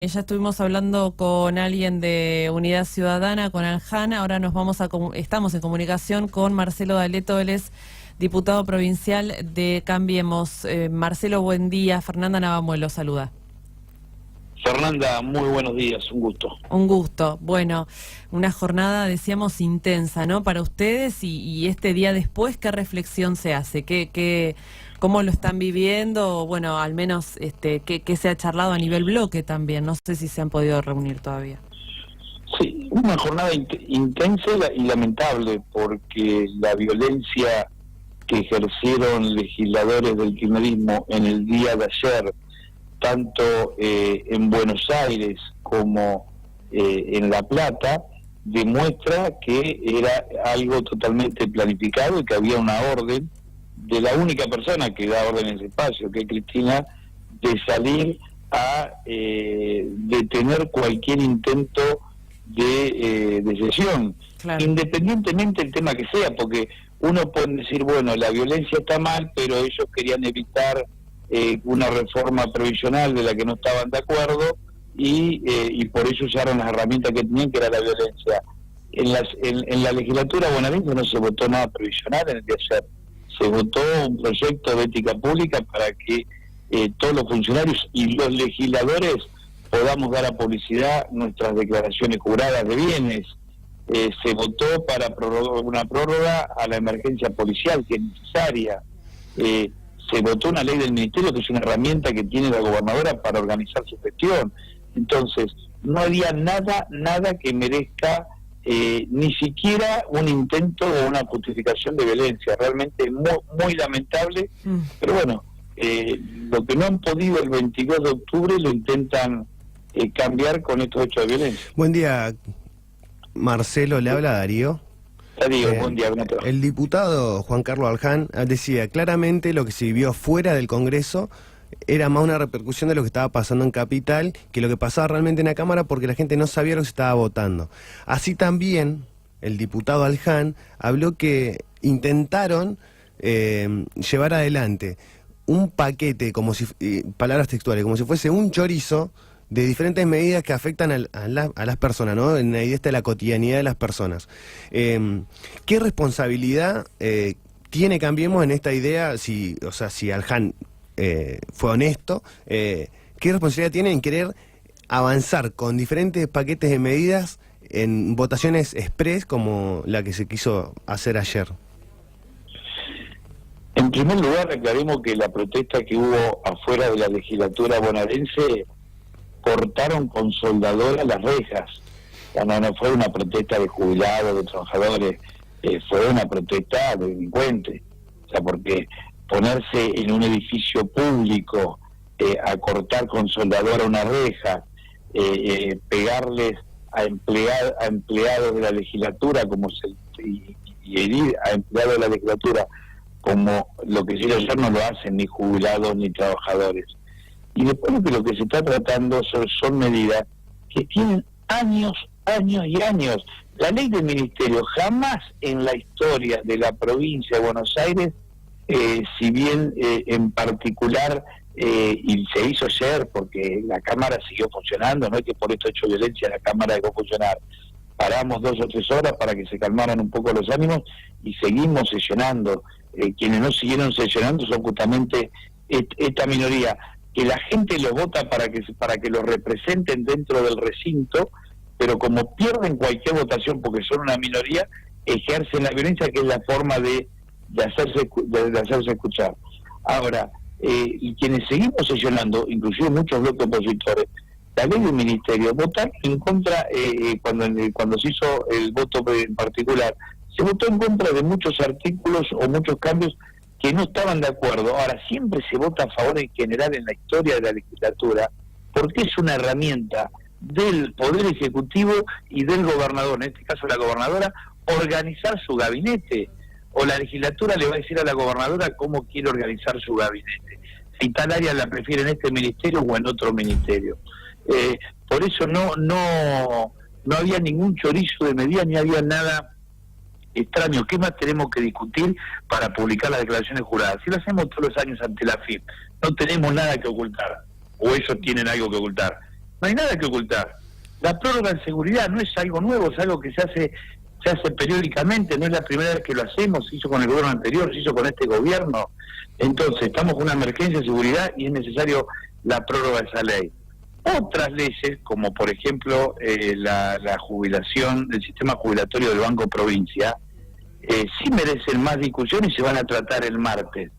Ya estuvimos hablando con alguien de Unidad Ciudadana, con Alján. Ahora estamos en comunicación con Marcelo D'Aleto, él es diputado provincial de Cambiemos. Marcelo, buen día. Fernanda Navamuelo saluda. Fernanda, muy buenos días, un gusto. Un gusto. Bueno, una jornada, decíamos, intensa, ¿no? Para ustedes y este día después, ¿qué reflexión se hace? ¿Cómo lo están viviendo? Bueno, al menos, ¿qué se ha charlado a nivel bloque también? No sé si se han podido reunir todavía. Sí, una jornada intensa y lamentable, porque la violencia que ejercieron legisladores del kirchnerismo en el día de ayer, tanto en Buenos Aires como en La Plata, demuestra que era algo totalmente planificado y que había una orden de la única persona que da orden en ese espacio, que es Cristina, de salir a detener cualquier intento de sesión, claro, independientemente del tema que sea, porque uno puede decir, bueno, la violencia está mal, pero ellos querían evitar una reforma previsional de la que no estaban de acuerdo y por eso usaron las herramientas que tenían, que era la violencia. En la legislatura bonaerense no se votó nada previsional en el día de ayer. Se votó un proyecto de ética pública para que todos los funcionarios y los legisladores podamos dar a publicidad nuestras declaraciones juradas de bienes. Se votó para una prórroga a la emergencia policial, que es necesaria. Se votó una ley del ministerio, que es una herramienta que tiene la gobernadora para organizar su gestión. Entonces, no había nada que merezca ni siquiera un intento o una justificación de violencia. Realmente muy lamentable, pero bueno, lo que no han podido el 22 de octubre lo intentan cambiar con estos hechos de violencia. Buen día, Marcelo, le habla Darío. Darío, buen día. El diputado Juan Carlos Alján decía claramente lo que se vivió fuera del Congreso era más una repercusión de lo que estaba pasando en Capital que lo que pasaba realmente en la Cámara, porque la gente no sabía lo que se estaba votando. Así también el diputado Alján habló que intentaron llevar adelante un paquete, como si palabras textuales, como si fuese un chorizo de diferentes medidas que afectan a las personas, ¿no? En ahí está la cotidianidad de las personas. ¿Qué responsabilidad tiene Cambiemos en esta idea? Si Alján fue honesto, ¿qué responsabilidad tiene en querer avanzar con diferentes paquetes de medidas en votaciones express como la que se quiso hacer ayer? En primer lugar, aclaremos que la protesta que hubo afuera de la legislatura bonaerense cortaron con soldadora las rejas. O sea, no fue una protesta de jubilados, de trabajadores, fue una protesta de delincuentes. O sea, porque ponerse en un edificio público a cortar con soldadora una reja, pegarles a empleados de la legislatura y herir a empleados de la legislatura, como lo que hicieron ayer, no lo hacen ni jubilados ni trabajadores. Y después lo que se está tratando son medidas que tienen años y años. La ley del ministerio jamás en la historia de la provincia de Buenos Aires, si bien en particular, y se hizo ayer porque la Cámara siguió funcionando, no es que por esto hecho violencia la Cámara dejó funcionar. Paramos 2 o 3 horas para que se calmaran un poco los ánimos y seguimos sesionando. Quienes no siguieron sesionando son justamente esta minoría, que la gente los vota para que los representen dentro del recinto, pero como pierden cualquier votación porque son una minoría, ejercen la violencia, que es la forma de hacerse escuchar. Ahora, y quienes seguimos sesionando, inclusive muchos bloques opositores, la ley del ministerio, votar en contra, cuando se hizo el voto en particular, se votó en contra de muchos artículos o muchos cambios que no estaban de acuerdo. Ahora, siempre se vota a favor en general en la historia de la legislatura, porque es una herramienta del Poder Ejecutivo y del gobernador, en este caso la gobernadora, organizar su gabinete, o la legislatura le va a decir a la gobernadora cómo quiere organizar su gabinete, si tal área la prefiere en este ministerio o en otro ministerio. Por eso no había ningún chorizo de medida, ni había nada extraño. ¿Qué más tenemos que discutir para publicar las declaraciones juradas? Si lo hacemos todos los años ante la FIP, no tenemos nada que ocultar, o ellos tienen algo que ocultar. no hay nada que ocultar. La prórroga en seguridad no es algo nuevo, es algo que se hace periódicamente, no es la primera vez que lo hacemos, se hizo con el gobierno anterior, se hizo con este gobierno. Entonces, estamos con una emergencia de seguridad y es necesario la prórroga de esa ley. Otras leyes, como por ejemplo la jubilación, el sistema jubilatorio del Banco Provincia, sí merecen más discusión y se van a tratar el martes.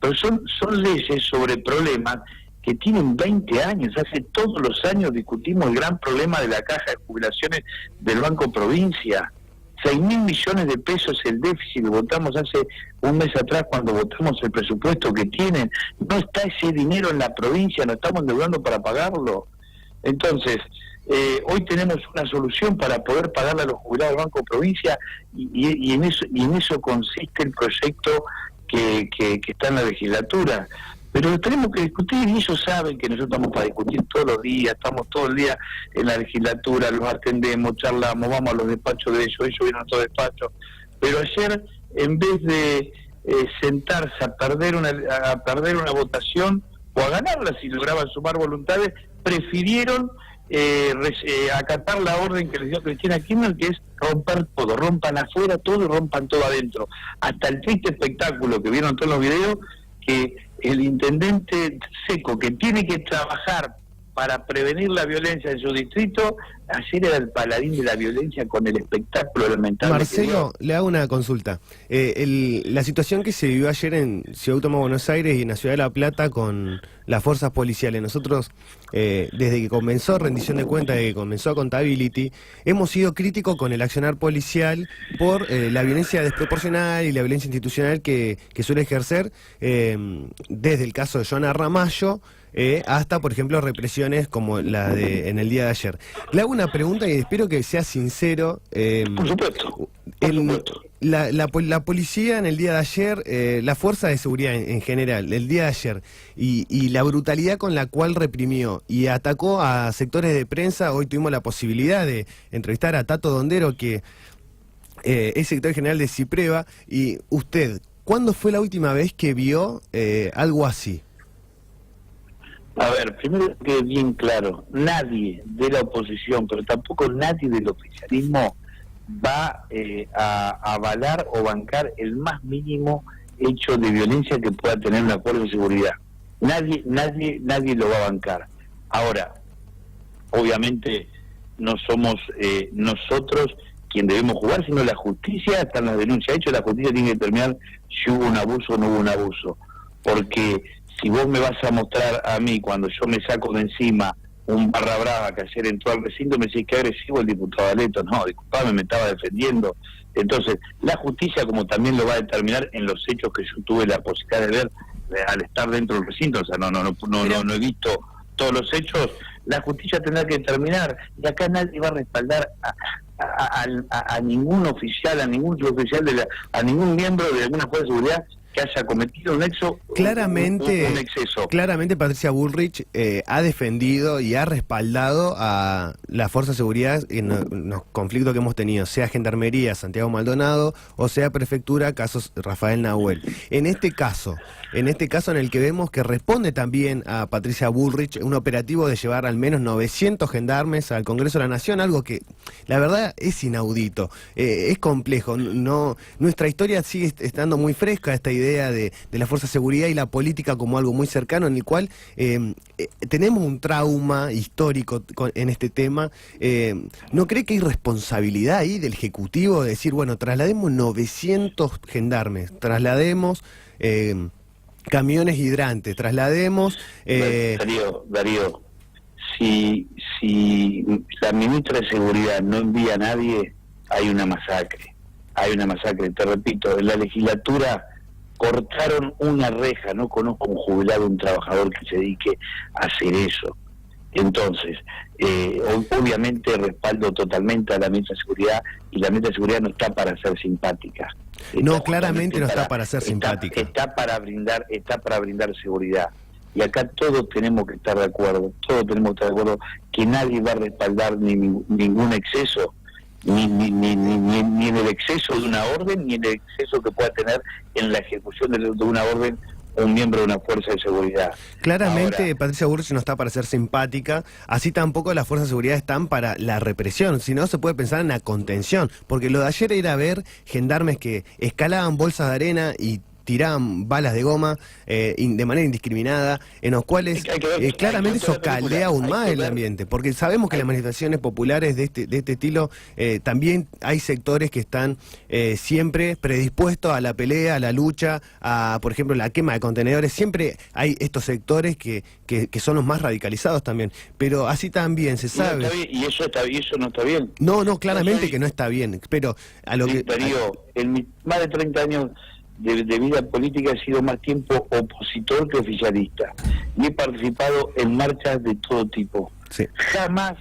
Pero son leyes sobre problemas que tienen 20 años. Hace todos los años discutimos el gran problema de la caja de jubilaciones del Banco Provincia. 6.000 millones de pesos el déficit, lo votamos hace un mes atrás cuando votamos el presupuesto que tienen. No está ese dinero en la provincia, no estamos endeudando para pagarlo. Entonces, hoy tenemos una solución para poder pagarle a los jubilados del Banco Provincia y en eso consiste el proyecto que está en la legislatura. Pero lo tenemos que discutir y ellos saben que nosotros estamos para discutir todos los días, estamos todo el día en la legislatura, los atendemos, charlamos, vamos a los despachos de ellos vienen a nuestro despacho. Pero ayer, en vez de sentarse a perder una votación o a ganarla si lograban sumar voluntades, prefirieron acatar la orden que les dio Cristina Kirchner, que es romper todo, rompan afuera todo y rompan todo adentro. Hasta el triste espectáculo que vieron todos los videos, que el intendente Seco, que tiene que trabajar para prevenir la violencia en su distrito, ayer era el paladín de la violencia con el espectáculo lamentable. Marcelo, le hago una consulta. La situación que se vivió ayer en Ciudad Autónoma de Buenos Aires y en la Ciudad de La Plata con las fuerzas policiales. Nosotros, desde que comenzó rendición de cuentas, desde que comenzó Accountability, hemos sido críticos con el accionar policial por la violencia desproporcional y la violencia institucional que suele ejercer, desde el caso de Joana Ramallo, hasta, por ejemplo, represiones como la de en el día de ayer. Le hago una pregunta y espero que sea sincero. Por supuesto. La policía en el día de ayer, la fuerza de seguridad en general, el día de ayer, y la brutalidad con la cual reprimió y atacó a sectores de prensa. Hoy tuvimos la posibilidad de entrevistar a Tato Dondero, que es secretario general de CIPREVA. Y usted, ¿cuándo fue la última vez que vio algo así? A ver, primero que bien claro, nadie de la oposición, pero tampoco nadie del oficialismo va a avalar o bancar el más mínimo hecho de violencia que pueda tener un acuerdo de seguridad. Nadie lo va a bancar. Ahora, obviamente no somos nosotros quien debemos jugar, sino la justicia. Están las denuncias hechas, la justicia tiene que determinar si hubo un abuso o no hubo un abuso. Porque si vos me vas a mostrar a mí, cuando yo me saco de encima un barra brava que ayer entró al recinto, me decís que agresivo el diputado Aleto. No, disculpame, me estaba defendiendo. Entonces, la justicia, como también lo va a determinar en los hechos que yo tuve la posibilidad de ver al estar dentro del recinto, o sea, no he visto todos los hechos, la justicia tendrá que determinar, y acá nadie va a respaldar a ningún oficial, a ningún suboficial, a ningún miembro de alguna fuerza de seguridad que haya cometido un exceso. Claramente Patricia Bullrich ha defendido y ha respaldado a la Fuerza de Seguridad en los conflictos que hemos tenido, sea Gendarmería, Santiago Maldonado, o sea Prefectura, casos Rafael Nahuel. En este caso en el que vemos que responde también a Patricia Bullrich un operativo de llevar al menos 900 gendarmes al Congreso de la Nación, algo que la verdad es inaudito, es complejo. Nuestra historia sigue estando muy fresca, esta idea de la Fuerza de Seguridad y la política como algo muy cercano, en el cual tenemos un trauma histórico en este tema. ¿No cree que hay responsabilidad ahí del Ejecutivo de decir, bueno, traslademos 900 gendarmes, traslademos camiones hidrantes, traslademos... Darío, si la ministra de Seguridad no envía a nadie, hay una masacre. Te repito, en la legislatura cortaron una reja, no conozco un jubilado, un trabajador que se dedique a hacer eso. Entonces, obviamente respaldo totalmente a la ministra de Seguridad, y la ministra de Seguridad no está para ser simpática. Claramente no está para ser simpática. Está para brindar seguridad. Y acá todos tenemos que estar de acuerdo, que nadie va a respaldar ningún exceso, ni en el exceso de una orden, ni en el exceso que pueda tener en la ejecución de una orden un miembro de una fuerza de seguridad. Claramente, Ahora, Patricia Bullrich no está para ser simpática, así tampoco las fuerzas de seguridad están para la represión, si no se puede pensar en la contención, porque lo de ayer era ver gendarmes que escalaban bolsas de arena y tiraban balas de goma de manera indiscriminada, en los cuales claramente eso caldea aún más el ambiente, porque sabemos que las manifestaciones populares de este estilo también hay sectores que están siempre predispuestos a la pelea, a la lucha, a, por ejemplo, la quema de contenedores. Siempre hay estos sectores que son los más radicalizados también, pero así también se sabe. Y eso no está bien. No, claramente que no está bien, pero a lo que... En más de 30 años de vida política he sido más tiempo opositor que oficialista y he participado en marchas de todo tipo. Sí. Jamás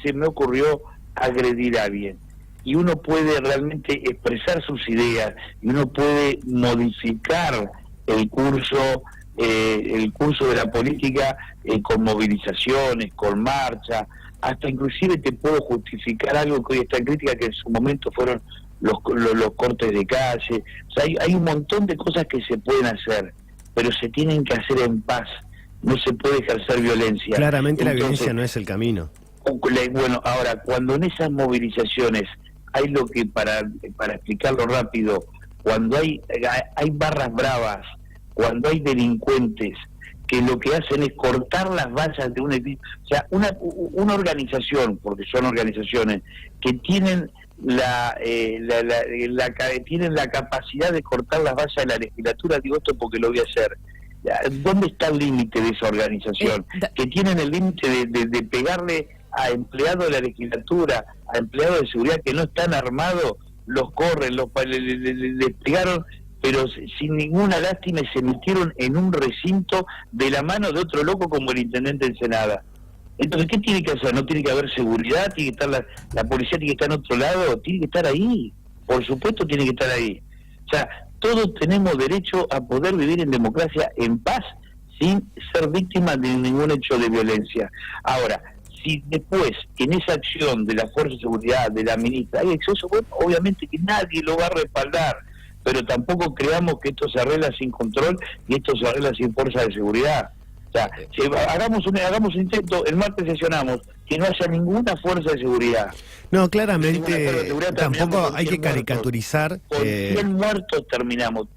se me ocurrió agredir a alguien, y uno puede realmente expresar sus ideas y uno puede modificar el curso de la política con movilizaciones, con marchas, hasta inclusive te puedo justificar algo que hoy está en crítica, que en su momento fueron los cortes de calle. O sea, hay un montón de cosas que se pueden hacer, pero se tienen que hacer en paz, no se puede ejercer violencia. Claramente la violencia no es el camino. Bueno, ahora, cuando en esas movilizaciones hay lo que, para explicarlo rápido, cuando hay barras bravas, cuando hay delincuentes que lo que hacen es cortar las vallas de un edificio, o sea, una organización, porque son organizaciones que tienen tienen la capacidad de cortar las vallas de la legislatura, digo esto porque lo voy a hacer. ¿Dónde está el límite de esa organización? Que tienen el límite de pegarle a empleados de la legislatura, a empleados de seguridad que no están armados, los corren, les pegaron, pero sin ninguna lástima, y se metieron en un recinto de la mano de otro loco como el intendente de Ensenada. Entonces, ¿qué tiene que hacer? ¿No tiene que haber seguridad? ¿Tiene que estar la policía tiene que estar en otro lado? ¿Tiene que estar ahí? Por supuesto tiene que estar ahí. O sea, todos tenemos derecho a poder vivir en democracia en paz, sin ser víctimas de ningún hecho de violencia. Ahora, si después en esa acción de la Fuerza de Seguridad, de la ministra, hay exceso, bueno, obviamente que nadie lo va a respaldar, pero tampoco creamos que esto se arregla sin control y esto se arregla sin fuerza de seguridad. O sea, si hagamos un intento, el martes sesionamos, que no haya ninguna fuerza de seguridad. No, claramente tampoco hay que caricaturizar. Con 100 muertos terminamos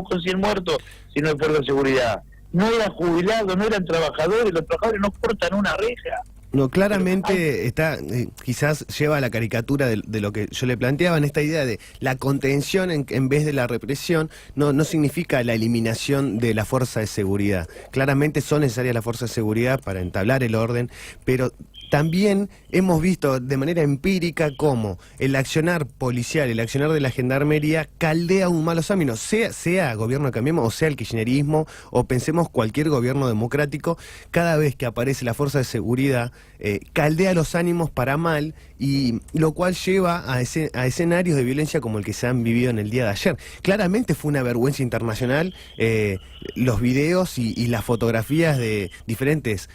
con 100 muertos si no hay fuerza de seguridad. No eran jubilados, no eran trabajadores, los trabajadores no cortan una reja. No, claramente está, quizás lleva a la caricatura de lo que yo le planteaba, en esta idea de la contención en vez de la represión, no significa la eliminación de la fuerza de seguridad. Claramente son necesarias las fuerzas de seguridad para entablar el orden, pero también hemos visto de manera empírica cómo el accionar policial, el accionar de la gendarmería caldea aún más los ámbitos, sea gobierno de Cambiemos o sea el kirchnerismo o pensemos cualquier gobierno democrático. Cada vez que aparece la fuerza de seguridad caldea los ánimos para mal, y lo cual lleva a escenarios de violencia como el que se han vivido en el día de ayer. Claramente fue una vergüenza internacional los videos y las fotografías de diferentes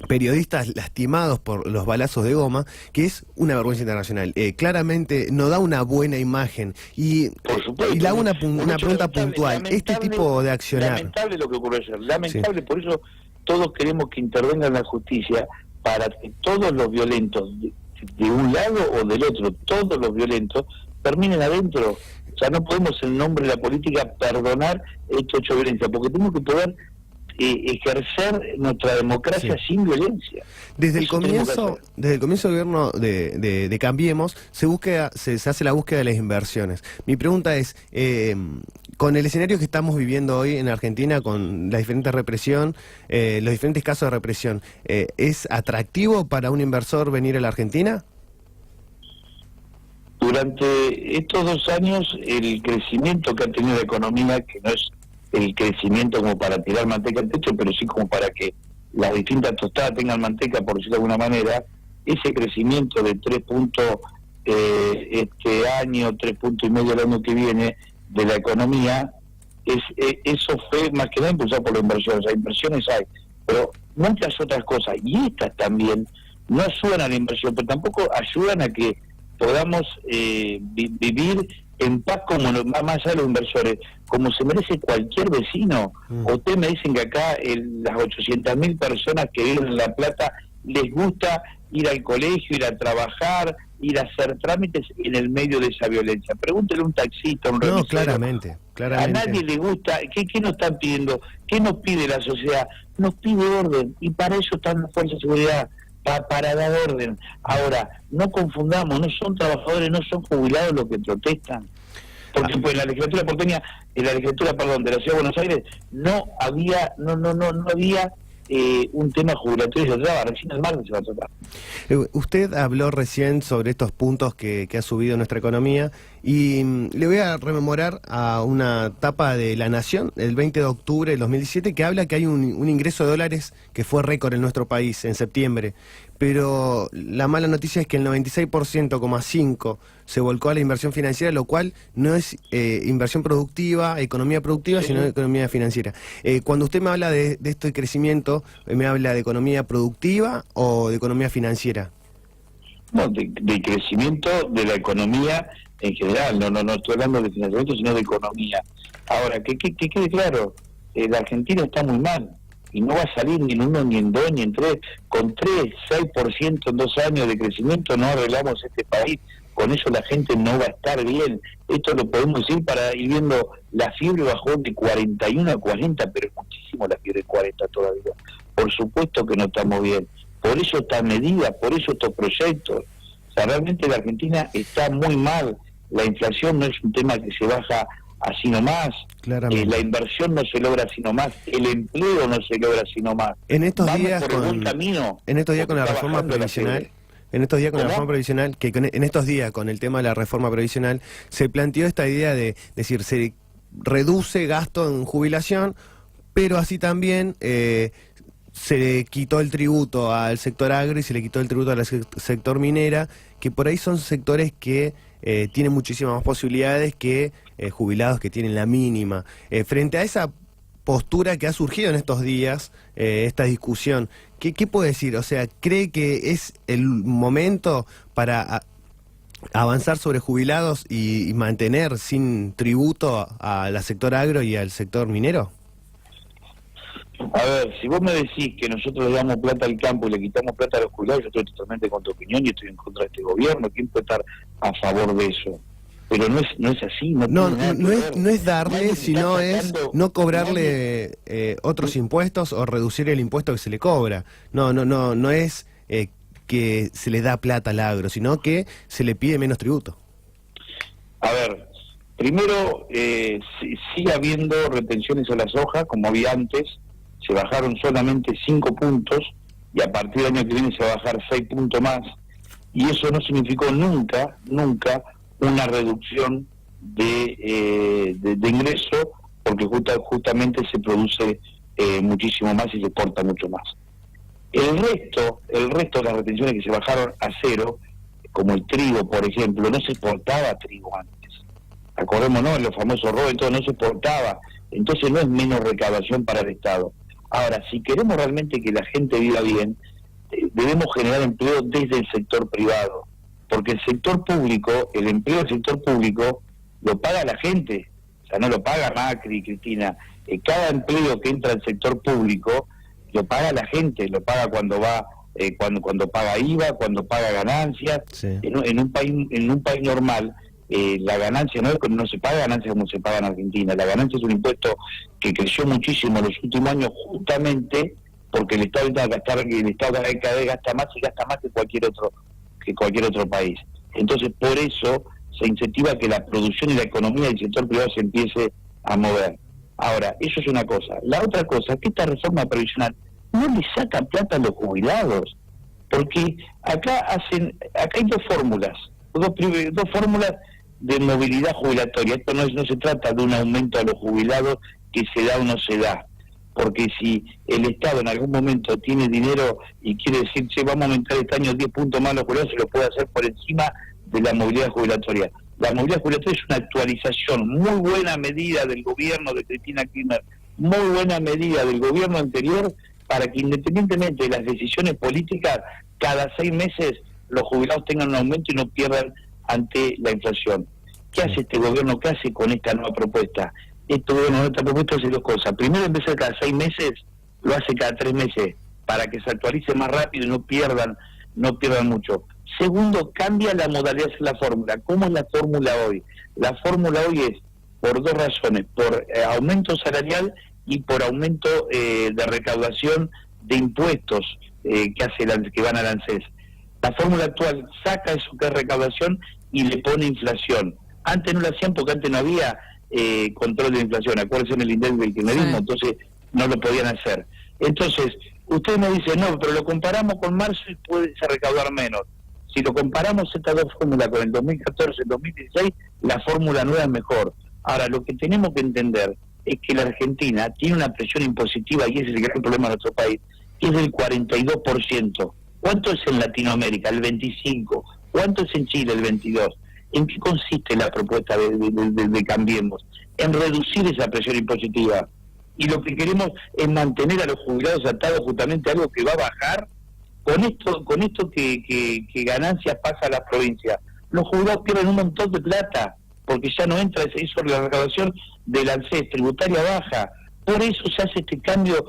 periodistas lastimados por los balazos de goma, que es una vergüenza internacional. Claramente no da una buena imagen, y le hago una pregunta puntual. Este tipo de accionar... Lamentable lo que ocurrió ayer, lamentable, sí. Por eso todos queremos que intervenga la justicia para que todos los violentos, de un lado o del otro, todos los violentos, terminen adentro. O sea, no podemos en nombre de la política perdonar este hecho de violencia, porque tenemos que poder ejercer nuestra democracia sin violencia. Desde el comienzo del gobierno de Cambiemos se hace la búsqueda de las inversiones. Mi pregunta es, con el escenario que estamos viviendo hoy en Argentina, con la diferente represión, los diferentes casos de represión, ¿es atractivo para un inversor venir a la Argentina? Durante estos 2 años, el crecimiento que ha tenido la economía, que no es el crecimiento como para tirar manteca al techo, pero sí como para que las distintas tostadas tengan manteca, por decirlo de alguna manera, ese crecimiento de 3 puntos este año, 3,5 puntos el año que viene de la economía, eso fue más que nada impulsado por la inversión. O sea, inversiones hay, pero muchas otras cosas, y estas también, no ayudan a la inversión, pero tampoco ayudan a que podamos vivir en paz, como más allá de los inversores, como se merece cualquier vecino. Ustedes me dicen que acá las 800.000 personas que viven en La Plata les gusta ir al colegio, ir a trabajar, ir a hacer trámites en el medio de esa violencia. Pregúntele a un taxista, a un remisero. No, claramente. A nadie le gusta. ¿Qué nos están pidiendo? ¿Qué nos pide la sociedad? Nos pide orden, y para eso están las fuerzas de seguridad, para dar orden. Ahora, no confundamos, no son trabajadores, no son jubilados los que protestan. Porque pues, en la legislatura porteña, de la Ciudad de Buenos Aires, no había un tema jubilatorio, se trataba, recién el martes se va a tratar. Usted habló recién sobre estos puntos que ha subido nuestra economía, y le voy a rememorar a una tapa de La Nación, el 20 de octubre del 2017, que habla que hay un ingreso de dólares que fue récord en nuestro país en septiembre, pero la mala noticia es que el 96,5% se volcó a la inversión financiera, lo cual no es inversión productiva, economía productiva, sino economía financiera. Cuando usted me habla de este crecimiento, ¿me habla de economía productiva o de economía financiera? No, de crecimiento de la economía en general, no estoy hablando de financiamiento, sino de economía. Ahora, que quede claro, la Argentina está muy mal, y no va a salir ni en 1, ni en 2, ni en 3, con 6% en 2 años de crecimiento no arreglamos este país, con eso la gente no va a estar bien. Esto lo podemos decir para ir viendo, la fiebre bajó de 41 a 40, pero es muchísimo la fiebre de 40 todavía. Por supuesto que no estamos bien, por eso estas medidas, por eso estos proyectos. O sea, realmente la Argentina está muy mal, la inflación no es un tema que se baja así nomás, la inversión no se logra así nomás, el empleo no se logra así nomás. En estos días por el buen camino, con la reforma previsional, en estos días con el tema de la reforma previsional, se planteó esta idea de decir, se reduce gasto en jubilación, pero así también se le quitó el tributo al sector agro y se le quitó el tributo al sector minera, que por ahí son sectores que tienen muchísimas más posibilidades que jubilados que tienen la mínima. Frente a esa postura que ha surgido en estos días, esta discusión, ¿qué puede decir? O sea, ¿cree que es el momento para avanzar sobre jubilados y mantener sin tributo al sector agro y al sector minero? A ver, si vos me decís que nosotros le damos plata al campo y le quitamos plata a los jubilados, yo estoy totalmente con tu opinión y estoy en contra de este gobierno. ¿Quién puede estar a favor de eso? Pero no es así. No es darle, sino es no cobrarle otros impuestos o reducir el impuesto que se le cobra. No es que se le da plata al agro, sino que se le pide menos tributo. A ver, primero, sigue habiendo retenciones a la soja, como había antes. Se bajaron solamente 5 puntos y a partir del año que viene se va a bajar 6 puntos más, y eso no significó nunca una reducción de ingreso, porque justamente se produce muchísimo más y se exporta mucho más. El resto de las retenciones que se bajaron a 0, como el trigo, por ejemplo, no se exportaba trigo antes. Acordémonos, en los famosos robos, entonces no se exportaba, entonces no es menos recaudación para el Estado. Ahora, si queremos realmente que la gente viva bien, debemos generar empleo desde el sector privado, porque el sector público, el empleo del sector público, lo paga la gente, o sea, no lo paga Macri, Cristina. Cada empleo que entra al sector público, lo paga la gente, lo paga cuando va, cuando paga IVA, cuando paga ganancias. Sí. En un país normal, la ganancia no se paga ganancia como se paga en Argentina. La ganancia es un impuesto que creció muchísimo en los últimos años, justamente porque el Estado cada vez gasta más y gasta más que cualquier otro país. Entonces, por eso se incentiva que la producción y la economía del sector privado se empiece a mover. Ahora, eso es una cosa. La otra cosa es que esta reforma previsional no le saca plata a los jubilados, porque acá hay dos fórmulas de movilidad jubilatoria. Esto no se trata de un aumento a los jubilados que se da o no se da, porque si el Estado en algún momento tiene dinero y quiere decir, vamos a aumentar este año 10 puntos más los jubilados, se lo puede hacer por encima de la movilidad jubilatoria. La movilidad jubilatoria es una actualización, muy buena medida del gobierno de Cristina Kirchner, muy buena medida del gobierno anterior, para que independientemente de las decisiones políticas, cada 6 meses los jubilados tengan un aumento y no pierdan ante la inflación. ¿Qué hace este gobierno? ¿Qué hace con esta nueva propuesta? Este gobierno, esta propuesta hace dos cosas. Primero, en vez de cada 6 meses, lo hace cada 3 meses, para que se actualice más rápido y no pierdan mucho. Segundo, cambia la modalidad de la fórmula. ¿Cómo es la fórmula hoy? La fórmula hoy es por dos razones, por aumento salarial y por aumento de recaudación de impuestos que van al ANSES. La fórmula actual saca eso que es recaudación y le pone inflación. Antes no lo hacían porque antes no había control de inflación. Acuérdense en el índice del kirchnerismo, entonces no lo podían hacer. Entonces, usted me dice, no, pero lo comparamos con marzo y puede recaudar menos. Si lo comparamos estas dos fórmulas con el 2014 y el 2016, la fórmula nueva es mejor. Ahora, lo que tenemos que entender es que la Argentina tiene una presión impositiva, y ese es el gran problema de nuestro país, que es del 42%. ¿Cuánto es en Latinoamérica? El 25%. ¿Cuánto es en Chile? El 22%. ¿En qué consiste la propuesta de Cambiemos? En reducir esa presión impositiva. Y lo que queremos es mantener a los jubilados atados justamente a algo que va a bajar con esto que ganancias pasa a las provincias. Los jubilados pierden un montón de plata porque ya no entra eso, la recaudación del ANSES tributaria baja. Por eso se hace este cambio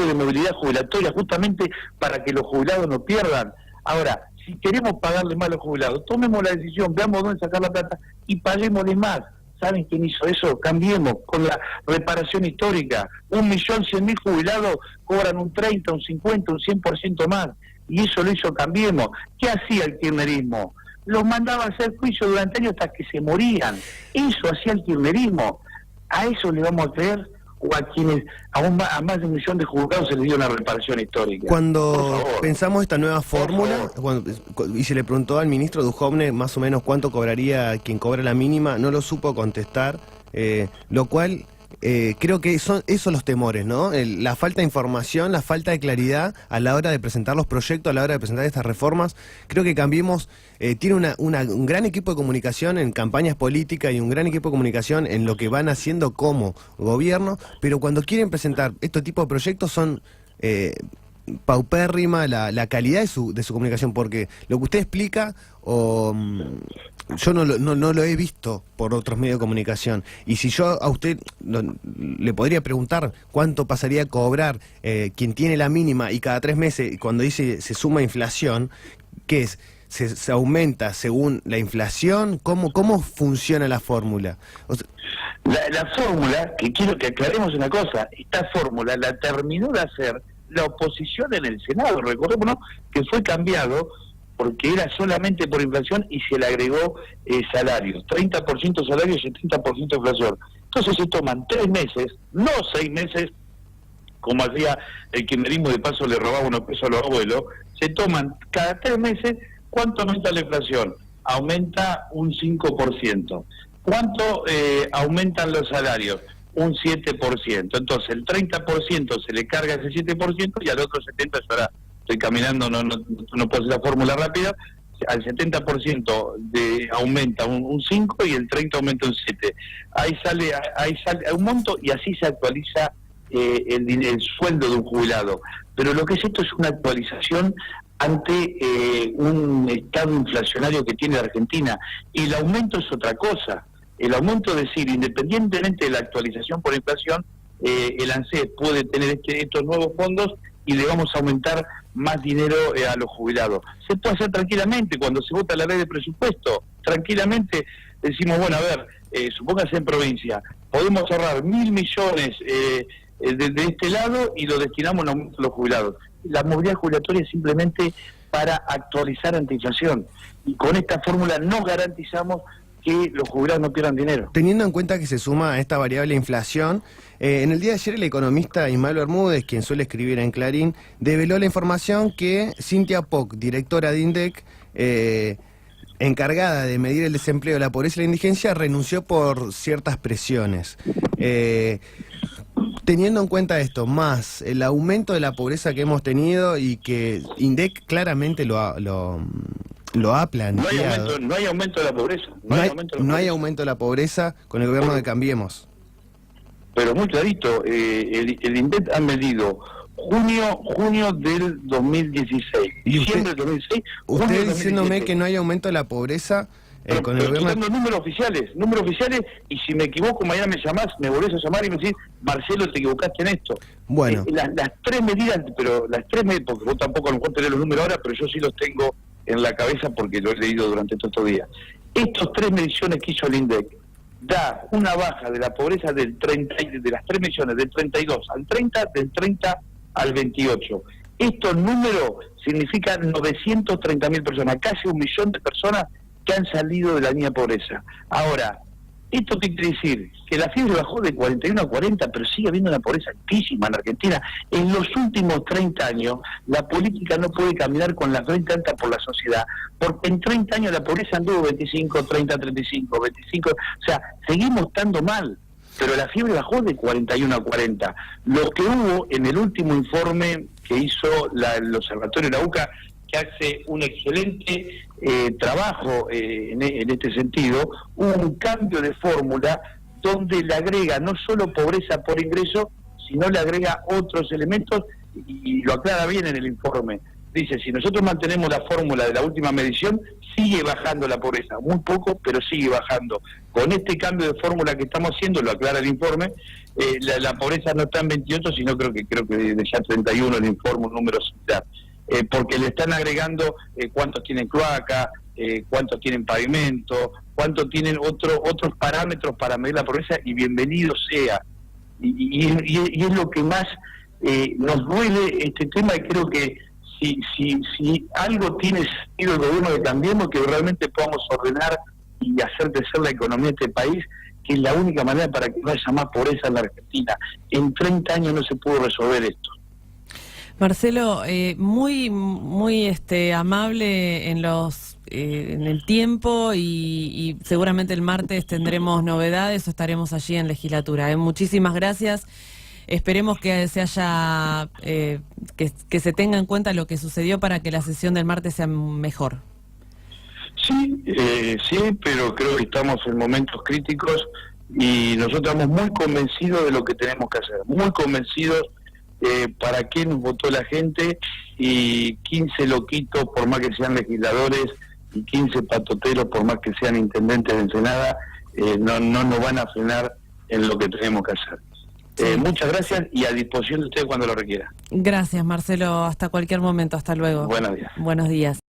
de movilidad jubilatoria, justamente para que los jubilados no pierdan. Ahora, si queremos pagarle más a los jubilados, tomemos la decisión, veamos dónde sacar la plata y paguémosle más. ¿Saben quién hizo eso? Cambiemos con la reparación histórica. 1.100.000 jubilados cobran un 30, un 50, un 100% más. Y eso lo hizo Cambiemos. ¿Qué hacía el kirchnerismo? Los mandaba a hacer juicio durante años hasta que se morían. Eso hacía el kirchnerismo. ¿A eso le vamos a creer? ¿O a quienes a más de 1 millón de jubilados se les dio una reparación histórica? Cuando pensamos esta nueva fórmula, y se le preguntó al ministro Duhovne más o menos cuánto cobraría quien cobra la mínima, no lo supo contestar, lo cual creo que son esos los temores, ¿no? La falta de información, la falta de claridad a la hora de presentar los proyectos, a la hora de presentar estas reformas. Creo que Cambiemos tiene un gran equipo de comunicación en campañas políticas y un gran equipo de comunicación en lo que van haciendo como gobierno, pero cuando quieren presentar este tipo de proyectos son paupérrima la calidad de su comunicación, porque lo que usted explica yo no lo he visto por otros medios de comunicación. Y si yo a usted le podría preguntar cuánto pasaría a cobrar quien tiene la mínima y cada 3 meses, cuando dice se suma inflación, ¿qué es? ¿Se aumenta según la inflación? ¿Cómo funciona la fórmula? La fórmula, que quiero que aclaremos una cosa, esta fórmula la terminó de hacer la oposición en el Senado. Recordémonos que fue cambiado porque era solamente por inflación y se le agregó salarios, 30% salario y 70% inflación. Entonces se toman 3 meses, no 6 meses, como hacía el kirchnerismo, de paso le robaba unos pesos a los abuelos, se toman cada 3 meses. ¿Cuánto aumenta la inflación? Aumenta un 5%. ¿Cuánto aumentan los salarios? Un 7%. Entonces el 30% se le carga ese 7% y al otro 70%, yo ahora estoy caminando, no puedo hacer la fórmula rápida, al 70% aumenta un 5 y el 30% aumenta un 7. Ahí sale un monto y así se actualiza el sueldo de un jubilado. Pero lo que es esto es una actualización ante un estado inflacionario que tiene la Argentina. Y el aumento es otra cosa. El aumento, es decir, independientemente de la actualización por inflación, el ANSES puede tener estos nuevos fondos y le vamos a aumentar más dinero a los jubilados. Se puede hacer tranquilamente cuando se vota la ley de presupuesto. Tranquilamente decimos, bueno, a ver, supóngase en provincia, podemos ahorrar 1.000 millones de este lado y lo destinamos a los jubilados. La movilidad jubilatoria es simplemente para actualizar ante inflación. Y con esta fórmula no garantizamos que los jubilados no pierdan dinero. Teniendo en cuenta que se suma a esta variable inflación, en el día de ayer el economista Ismael Bermúdez, quien suele escribir en Clarín, develó la información que Cintia Poc, directora de INDEC, encargada de medir el desempleo, la pobreza y la indigencia, renunció por ciertas presiones. Teniendo en cuenta esto, más el aumento de la pobreza que hemos tenido y que INDEC claramente lo ha planteado. No hay aumento de la pobreza. No hay aumento de la pobreza con el gobierno de Cambiemos. Pero muy clarito, el INDEC ha medido junio del 2016, ¿Y diciembre del 2016, usted diciéndome que no hay aumento de la pobreza, con el Estoy gobierno... dando números oficiales, y si me equivoco mañana me llamás, me volvés a llamar y me decís, Marcelo, te equivocaste en esto. Bueno. Las tres medidas, porque vos tampoco a lo mejor tenés los números ahora, pero yo sí los tengo en la cabeza porque lo he leído durante todos estos días. Estos 3 mediciones que hizo el INDEC da una baja de la pobreza de las 3 mediciones, del 32 al 30, del 30 al 28. Estos números significan 930.000 personas, casi 1 millón de personas que han salido de la línea de pobreza. Ahora, ¿esto qué quiere decir? Que la fiebre bajó de 41 a 40, pero sigue habiendo una pobreza altísima en Argentina. En los últimos 30 años, la política no puede caminar con la frente alta por la sociedad, porque en 30 años la pobreza anduvo 25, 30, 35, 25, o sea, seguimos estando mal, pero la fiebre bajó de 41 a 40. Lo que hubo en el último informe que hizo el Observatorio de la UCA, que hace un excelente trabajo en este sentido, un cambio de fórmula donde le agrega no solo pobreza por ingreso, sino le agrega otros elementos y lo aclara bien en el informe. Dice, si nosotros mantenemos la fórmula de la última medición, sigue bajando la pobreza, muy poco, pero sigue bajando. Con este cambio de fórmula que estamos haciendo, lo aclara el informe, la pobreza no está en 28, sino creo que de ya 31 el informe, un número similar. Porque le están agregando cuántos tienen cloaca, cuántos tienen pavimento, cuántos tienen otros parámetros para medir la pobreza, y bienvenido sea. Y es lo que más nos duele este tema, y creo que si algo tiene sentido el gobierno de Cambiemos, que realmente podamos ordenar y hacer crecer la economía de este país, que es la única manera para que no haya más pobreza en la Argentina. En 30 años no se pudo resolver esto. Marcelo, muy amable en el tiempo y seguramente el martes tendremos novedades o estaremos allí en legislatura. Muchísimas gracias. Esperemos que se haya que se tenga en cuenta lo que sucedió para que la sesión del martes sea mejor. Sí, pero creo que estamos en momentos críticos y nosotros estamos muy convencidos de lo que tenemos que hacer, muy convencidos para qué nos votó la gente, y 15 loquitos por más que sean legisladores y 15 patoteros por más que sean intendentes de Ensenada no nos van a frenar en lo que tenemos que hacer. Muchas gracias y a disposición de ustedes cuando lo requieran. Gracias, Marcelo. Hasta cualquier momento. Hasta luego. Buenos días. Buenos días.